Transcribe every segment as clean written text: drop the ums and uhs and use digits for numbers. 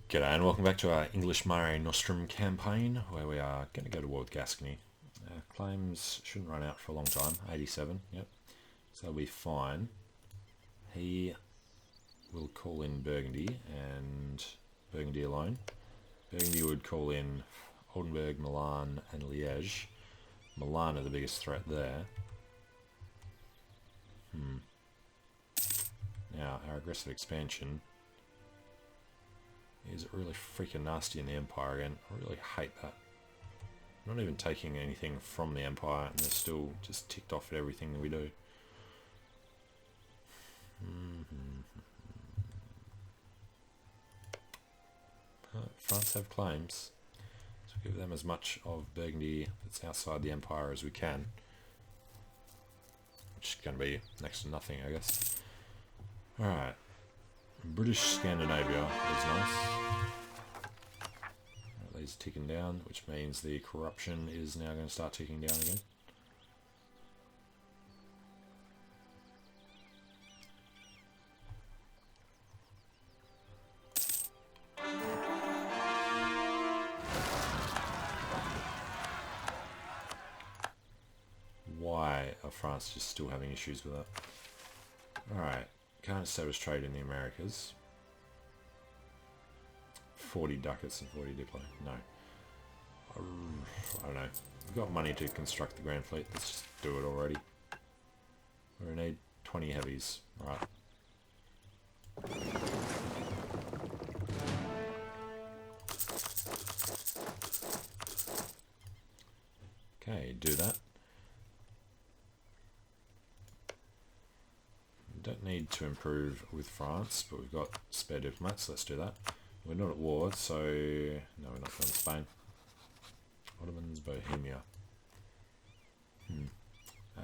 G'day and welcome back to our English Mare Nostrum campaign, where we are going to go to war with Gascony. Claims shouldn't run out for a long time, 87, yep, so that'll be fine. He will call in Burgundy, and Burgundy alone. Burgundy would call in Oldenburg, Milan and Liège. Milan are the biggest threat there. Now, our aggressive expansion is really freaking nasty in the Empire again. I really hate that. I'm not even taking anything from the Empire and they're still just ticked off at everything that we do. France have claims, so give them as much of Burgundy that's outside the Empire as we can. Which is going to be next to nothing, I guess. Alright. British Scandinavia is nice. These are ticking down, which means the corruption is now going to start ticking down again. Why are France just still having issues with it? Alright. Can't establish trade in the Americas. 40 ducats and 40 diplo. No. I don't know. We've got money to construct the Grand Fleet. Let's just do it already. We need 20 heavies. Right. Okay, do that. Don't need to improve with France, but we've got spare diplomats, let's do that. We're not at war, so no, we're not going to Spain. Ottomans, Bohemia.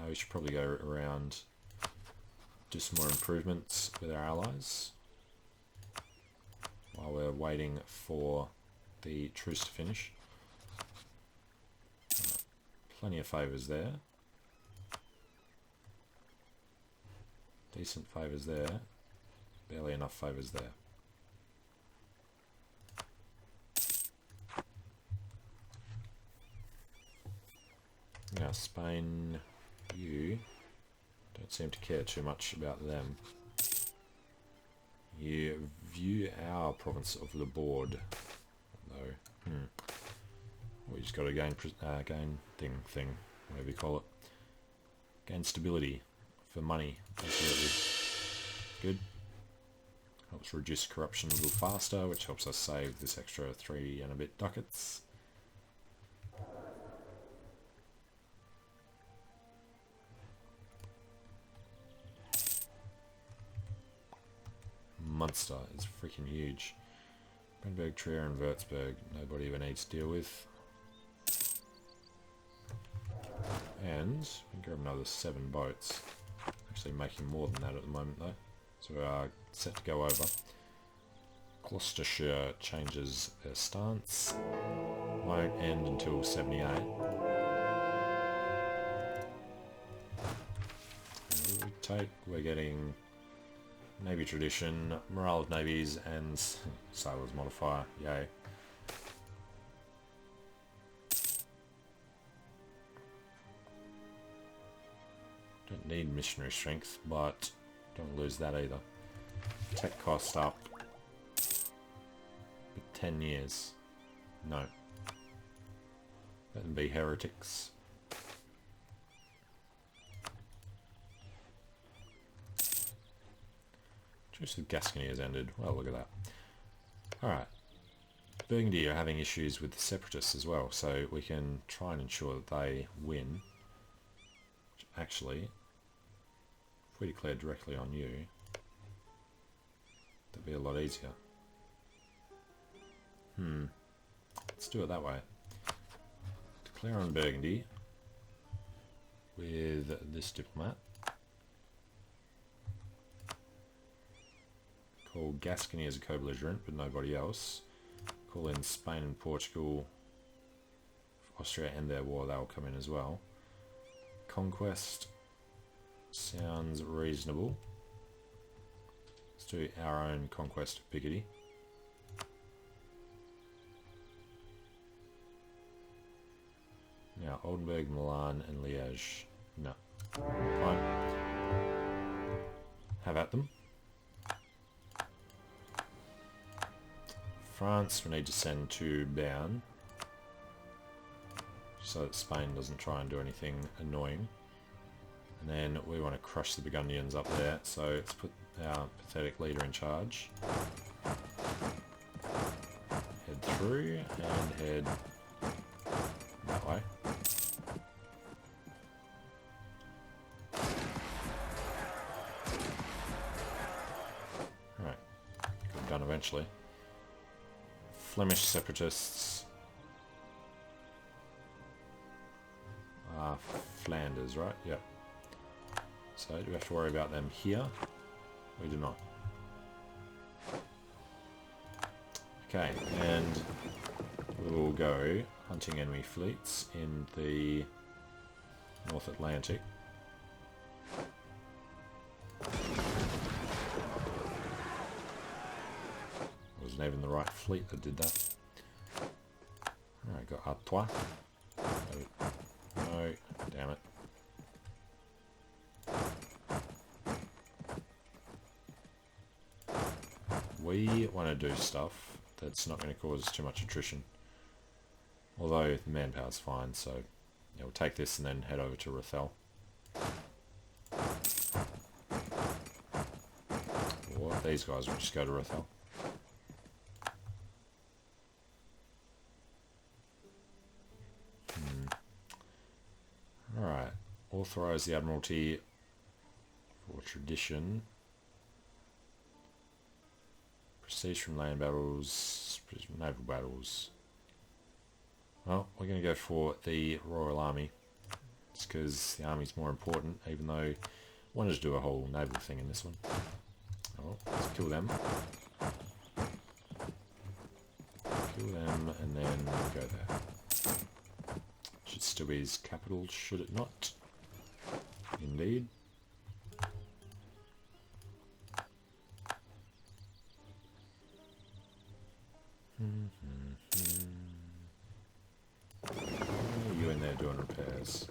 We should probably go around, do some more improvements with our allies while we're waiting for the truce to finish. Plenty of favours there. Decent favours there, barely enough favours there. Now Spain, you don't seem to care too much about them. You view our province of Le Bord, though. We just got to gain thing, whatever you call it. Gain stability. For money, absolutely good. Helps reduce corruption a little faster, which helps us save this extra 3 and a bit ducats. Munster is freaking huge. Brandenburg, Trier and Würzburg, nobody even needs to deal with. And we can grab another 7 boats. Actually making more than that at the moment though, so we are set to go over. Gloucestershire changes their stance, won't end until 78. We take, we're getting Navy tradition, morale of navies and sailors modifier, yay. Don't need missionary strength, but don't lose that either. Tech cost up. But 10 years. No. Let them be heretics. Truce with Gascony has ended. Well, look at that. Alright. Burgundy are having issues with the separatists as well, so we can try and ensure that they win. Actually, if we declare directly on you, that'd be a lot easier. Let's do it that way. Declare on Burgundy with this diplomat. Call Gascony as a co-belligerent, but nobody else. Call in Spain and Portugal. If Austria end their war, they'll come in as well. Conquest sounds reasonable. Let's do our own conquest of Picardy. Now, Oldenburg, Milan, and Liège. No. Fine. Have at them. France, we need to send to Bern, so that Spain doesn't try and do anything annoying. And then we want to crush the Burgundians up there, so let's put our pathetic leader in charge. Head through and head that way. Alright, got it done eventually. Flemish separatists. Flanders, right? Yep. So do we have to worry about them here? We do not. Okay, and we'll go hunting enemy fleets in the North Atlantic. Wasn't even the right fleet that did that. Alright, got Artois. No, damn it. We want to do stuff that's not going to cause too much attrition. Although the manpower's fine, so yeah, we'll take this and then head over to Rothel. Or these guys will just go to Rothel. Alright, authorise the Admiralty for tradition. Prestige from land battles, naval battles. Well, we're going to go for the Royal Army. It's because the army's more important, even though I wanted to do a whole naval thing in this one. Oh, let's kill them. Kill them and then go there. Should still be his capital, should it not? Indeed. You in there doing repairs.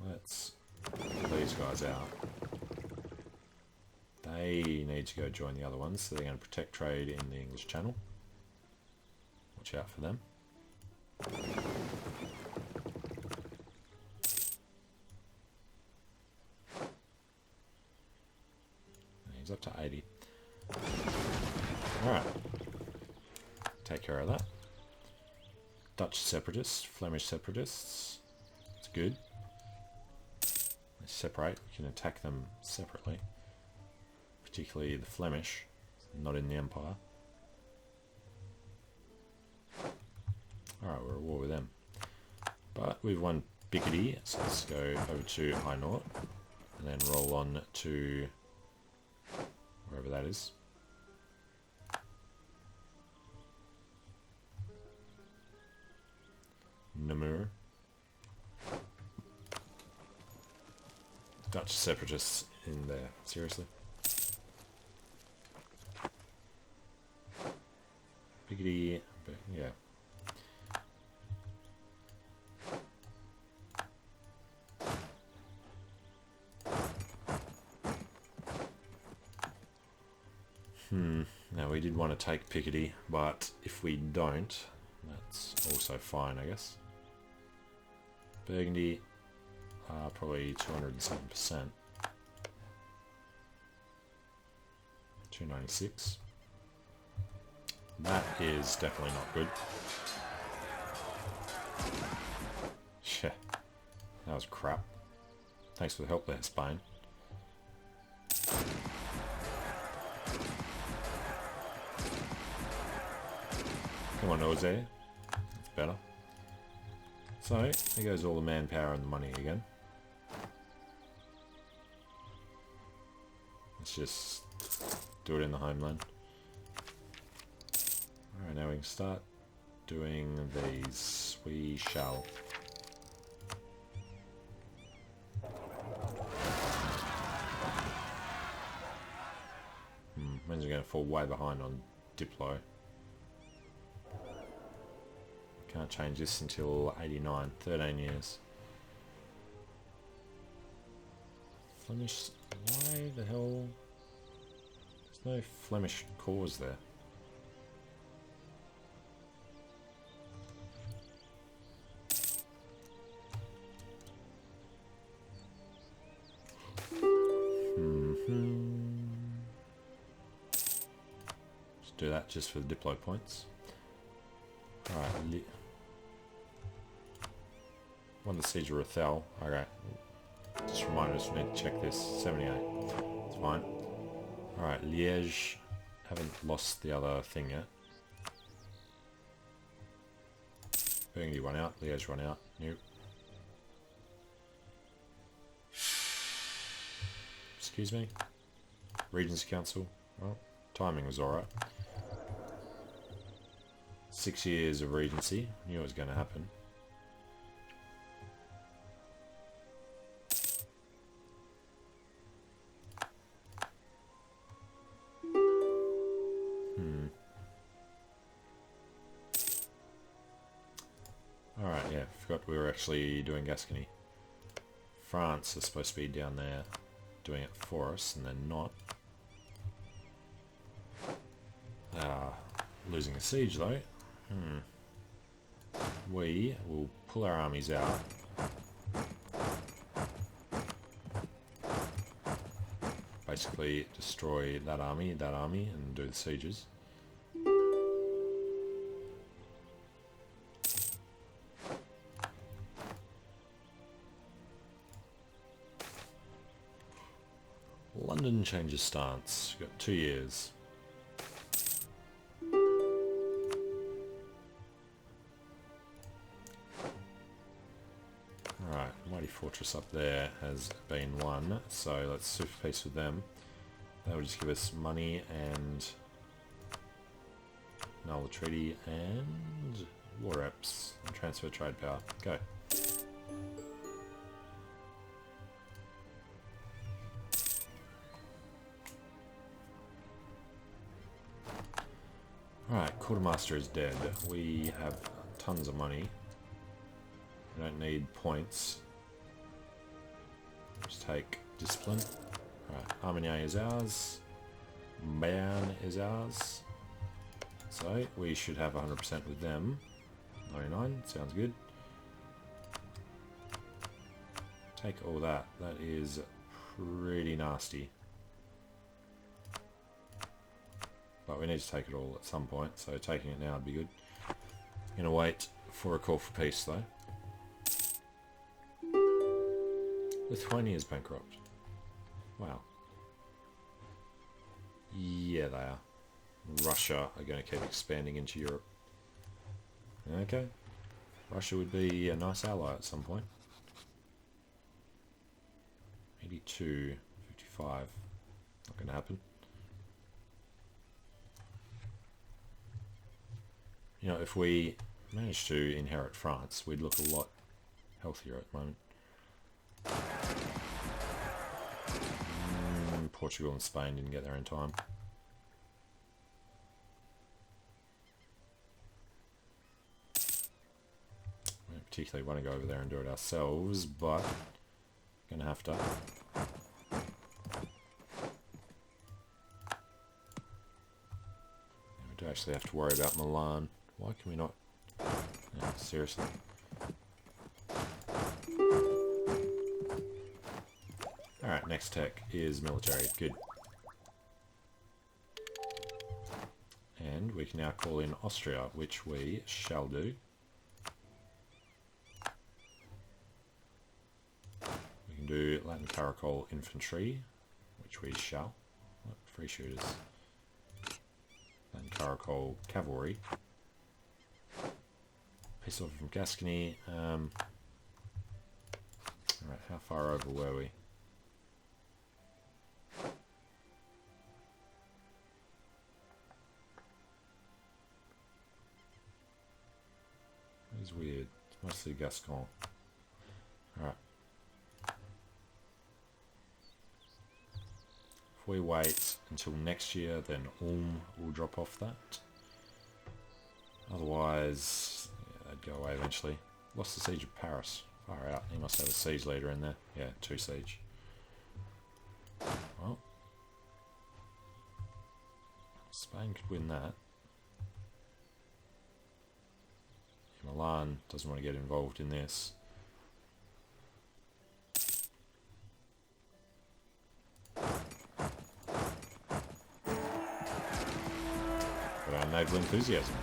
Let's pull these guys out. They need to go join the other ones, so they're going to protect trade in the English Channel. Watch out for them. He's up to 80. Alright. Take care of that. Dutch separatists, Flemish separatists. It's good. They separate. We can attack them separately. Particularly the Flemish, not in the Empire. Alright, we're at war with them. But we've won Picardy, so let's go over to Hainaut and then roll on to wherever that is. Namur. Dutch separatists in there, seriously. Picardy, yeah. Now we did want to take Picardy, but if we don't, that's also fine, I guess. Burgundy, probably 207%. 296. That is definitely not good. Yeah, that was crap. Thanks for the help there, Spain. Come on, Oze. That's better. So, there goes all the manpower and the money again. Let's just do it in the homeland. Alright, now we can start doing these. We shall. Means we're going to fall way behind on Diplo. Can't change this until 89, 13 years. Flemish, why the hell? There's no Flemish cause there. Just do that just for the Diplo points. Alright, won the Siege of Rothel. Okay. Just remind us we need to check this. 78. It's fine. Alright, Liège. Haven't lost the other thing yet. Burgundy won out. Liège won out. Nope. Excuse me. Regents Council. Well, timing was alright. 6 years of Regency. Knew it was going to happen. Alright, yeah, forgot we were actually doing Gascony. France is supposed to be down there doing it for us, and they're not. Losing a siege though. We will pull our armies out. Basically destroy that army, and do the sieges. London changes stance. We've got 2 years. Alright, Mighty Fortress up there has been won, so let's super peace with them. That will just give us money and null the treaty and war reps and transfer trade power. Go. Alright, Quartermaster is dead. We have tons of money. We don't need points. Just take discipline. Alright, Armagnac is ours. Béarn is ours. So we should have 100% with them. 99, sounds good. Take all that. That is pretty nasty. But we need to take it all at some point, so taking it now would be good. Gonna wait for a call for peace though. Lithuania is bankrupt. Wow. Yeah, they are. Russia are going to keep expanding into Europe. Okay. Russia would be a nice ally at some point. 82, 55. Not going to happen. You know, if we managed to inherit France, we'd look a lot healthier at the moment. Portugal and Spain didn't get there in time. We don't particularly want to go over there and do it ourselves, but gonna have to. We do actually have to worry about Milan. Why can we not? No, seriously. Alright, next tech is military. Good. And we can now call in Austria, which we shall do. We can do Latin Caracol Infantry, which we shall. What? Free shooters. Latin Caracol Cavalry. Peace offer from Gascony. Alright, how far over were we? It's weird. It's mostly Gascon. Alright. If we wait until next year, then Ulm will drop off that. Otherwise, yeah, That'd go away eventually. Lost the siege of Paris. Far out. He must have a siege leader in there. Yeah, 2 siege. Well, Spain could win that. Milan doesn't want to get involved in this. But our naval enthusiasm.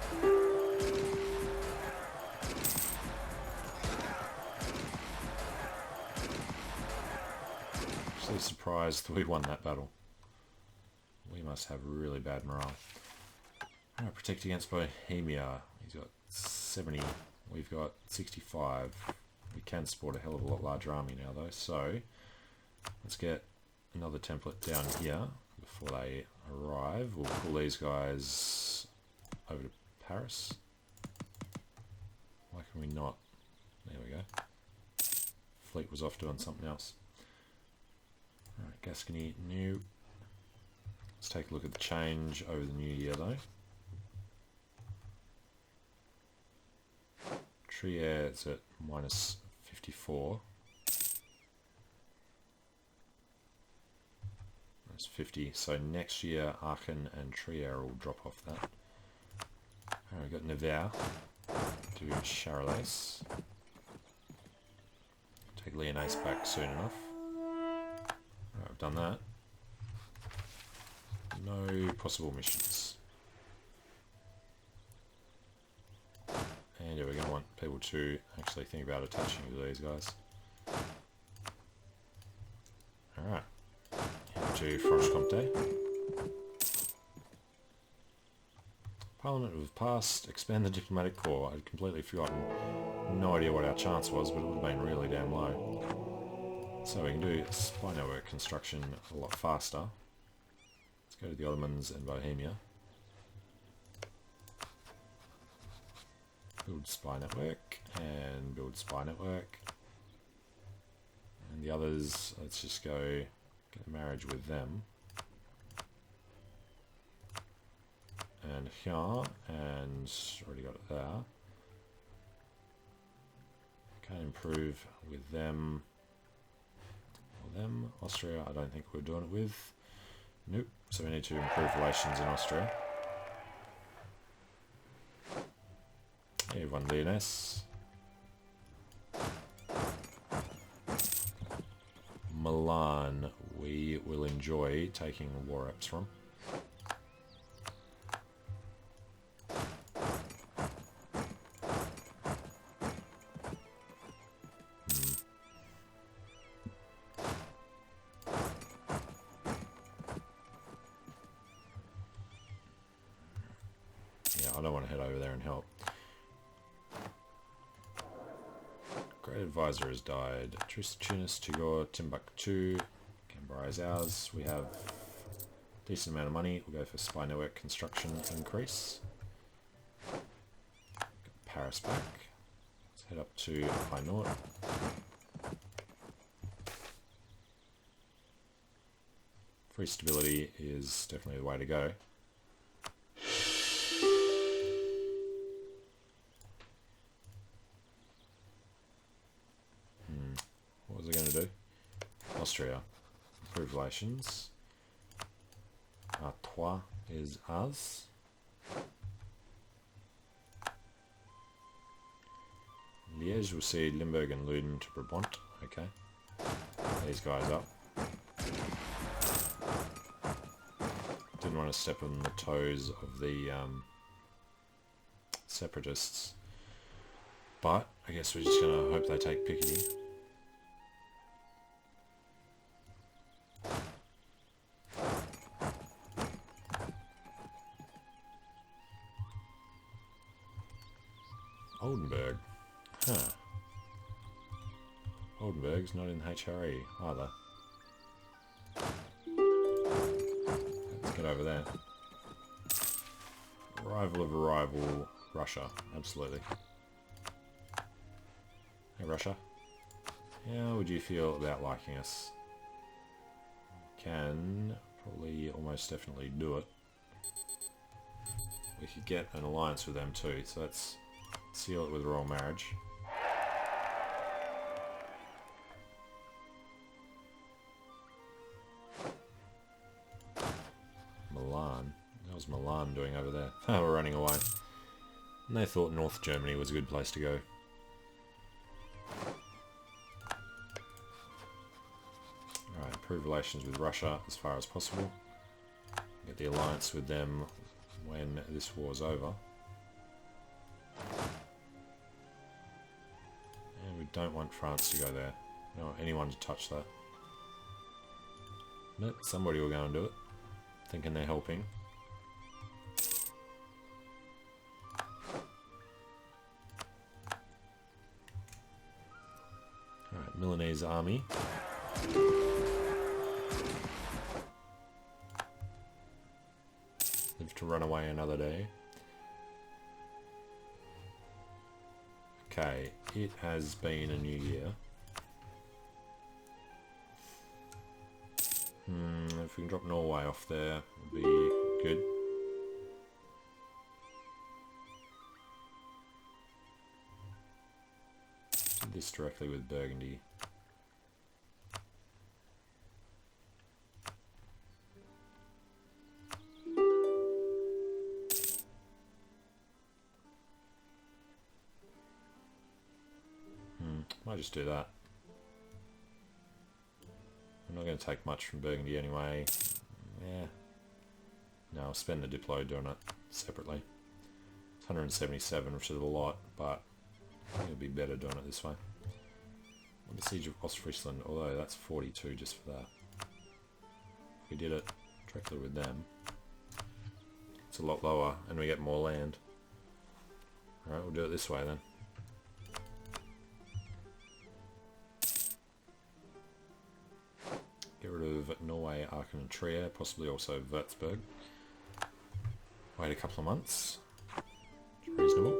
Actually surprised we won that battle. We must have really bad morale. Protect against Bohemia. He's got 70. We've got 65. We can support a hell of a lot larger army now though. So let's get another template down here before they arrive. We'll pull these guys over to Paris. Why can we not? There we go. Fleet was off doing something else. Alright, Gascony, new. Let's take a look at the change over the new year though. Trier, it's at minus 54. That's 50. So next year, Aachen and Trier will drop off that. Alright, we've got Nevers to Charolais. Take Lyonnaise back soon enough. Alright, I've done that. No possible missions. And yeah, we're going to want people to actually think about attaching to these guys. Alright. To Franche-Comté. Parliament have passed. Expand the diplomatic corps. I'd completely forgotten. No idea what our chance was, but it would have been really damn low. So we can do spy network construction a lot faster. Let's go to the Ottomans and Bohemia. Build spy network and build spy network. And the others, let's just go get a marriage with them. And here, and already got it there. Can improve with them. Or them. Austria, I don't think we're doing it with. Nope. So we need to improve relations in Austria. Yeah, you've won Lyonnaise. Milan, we will enjoy taking war apps from. Yeah, I don't want to head over there and help. Great advisor has died. Truce Tunis, Tugor, Timbuktu. Canberra is ours. We have a decent amount of money. We'll go for spy network construction increase. Got Paris back. Let's head up to Hainaut. Free stability is definitely the way to go. What was I going to do? Austria. Improve relations. Artois is us. Liège will see Limburg and Luden to Brabant. Okay. These guys up. Didn't want to step on the toes of the separatists. But I guess we're just going to hope they take Picardy. Oldenburg. Huh. Oldenburg's not in HRE either. Let's get over there. Rival of a rival, Russia. Absolutely. Hey Russia. How would you feel about liking us? Can probably almost definitely do it. We could get an alliance with them too, so let's seal it with royal marriage. Milan. How's Milan doing over there? Oh, we're running away. And they thought North Germany was a good place to go. Alright, improve relations with Russia as far as possible. Get the alliance with them when this war's over. And we don't want France to go there. We don't want anyone to touch that. But somebody will go and do it, thinking they're helping. Alright, Milanese army. Live to run away another day. Okay, it has been a new year. If we can drop Norway off there, it'd be good. Do this directly with Burgundy. Might just do that. I'm not going to take much from Burgundy anyway. Yeah. No, I'll spend the Diplo doing it separately. It's 177, which is a lot, but I think it'll be better doing it this way. Well, the Siege of Ostfriesland, although that's 42 just for that. If we did it directly with them, it's a lot lower and we get more land. Alright, we'll do it this way then. Get rid of Norway, Aachen and Trier, possibly also Würzburg. Wait a couple of months. It's reasonable.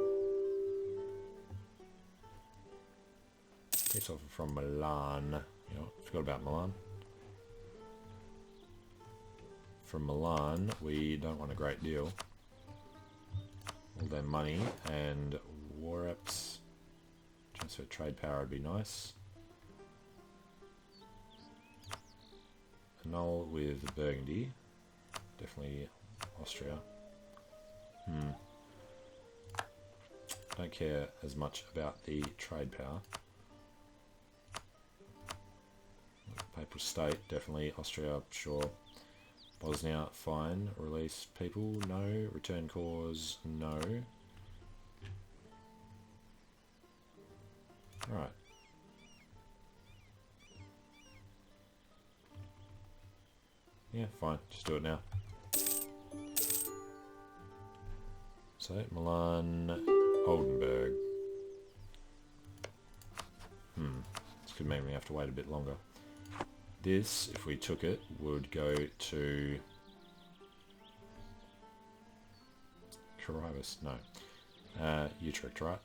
Peace offer from Milan. You know, forgot about Milan. From Milan, we don't want a great deal. All their money and war reps. Transfer trade power would be nice. Null with Burgundy. Definitely Austria. Don't care as much about the trade power. Papal state, definitely Austria, sure. Bosnia, fine. Release people, no. Return cause, no. Alright. Yeah, fine. Just do it now. So, Milan, Oldenburg. This could mean we have to wait a bit longer. This, if we took it, would go to Caribus. No. Utrecht, right?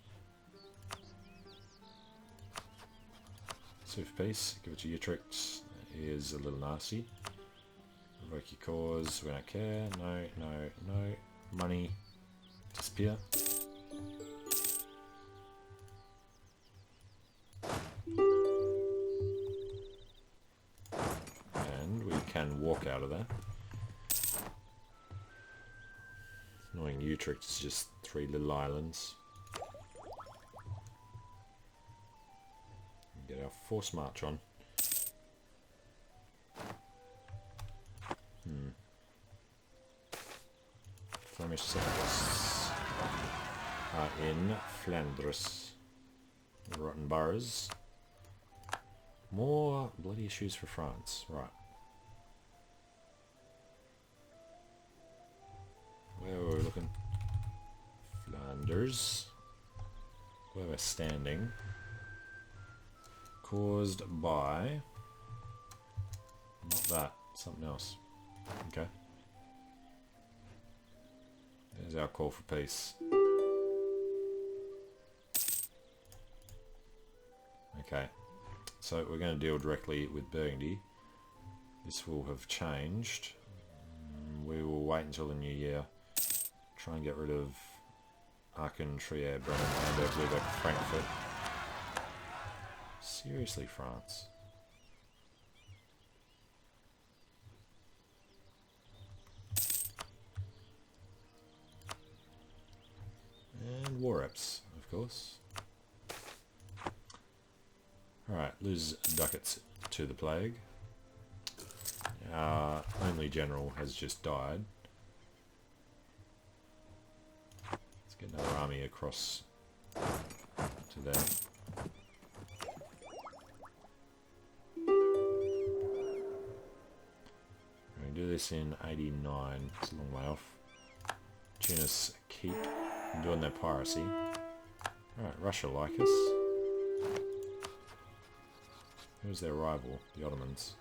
Swift peace. Give it to Utrecht. Is a little nasty. Invoke your cause. We don't care. No, no, no. Money. Disappear. And we can walk out of there. Annoying Utrecht is just 3 little islands. Get our force march on. Flemish separatists are in Flanders. Rotten boroughs. More bloody issues for France. Right. Where were we looking? Flanders. Where we're standing. Caused by... Not that. Something else. Okay. There's our call for peace. Okay. So we're going to deal directly with Burgundy. This will have changed. We will wait until the new year. Try and get rid of Aachen, Trier, Bremen, Hamburg, Lübeck, Frankfurt. Seriously, France. And war reps, of course. Alright, lose ducats to the plague. Our only general has just died. Let's get another army across to there. We can do this in 89, it's a long way off. Tunis keep doing their piracy. Alright, Russia like us. Who's their rival? The Ottomans.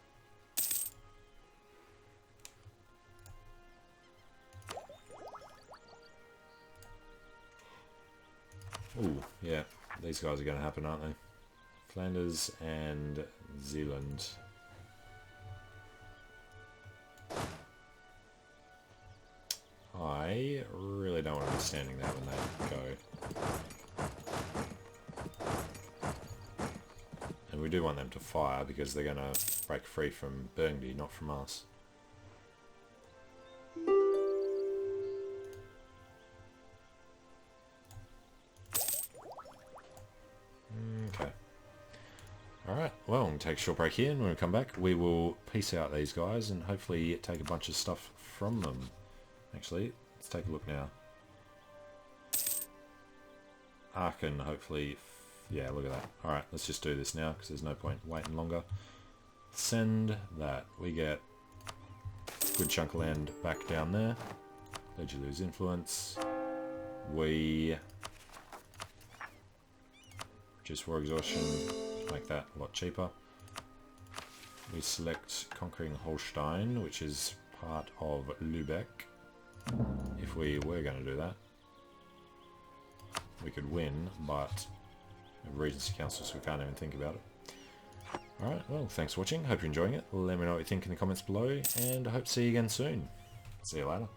Ooh, yeah, these guys are going to happen, aren't they? Flanders and Zealand. I really don't want to be standing there when they go. And we do want them to fire because they're going to break free from Burgundy, not from us. Okay. Alright, well, we'll take a short break here, and when we come back, we will peace out these guys and hopefully take a bunch of stuff from them. Actually, let's take a look now. Aachen, hopefully, yeah, look at that. Alright, let's just do this now, because there's no point waiting longer. Send that. We get a good chunk of land back down there. Let you lose influence. We reduce war exhaustion, make that a lot cheaper. We select conquering Holstein, which is part of Lübeck. If we were going to do that, we could win, but Regency Council, so we can't even think about it. Alright, well, thanks for watching. Hope you're enjoying it. Let me know what you think in the comments below, and I hope to see you again soon. See you later.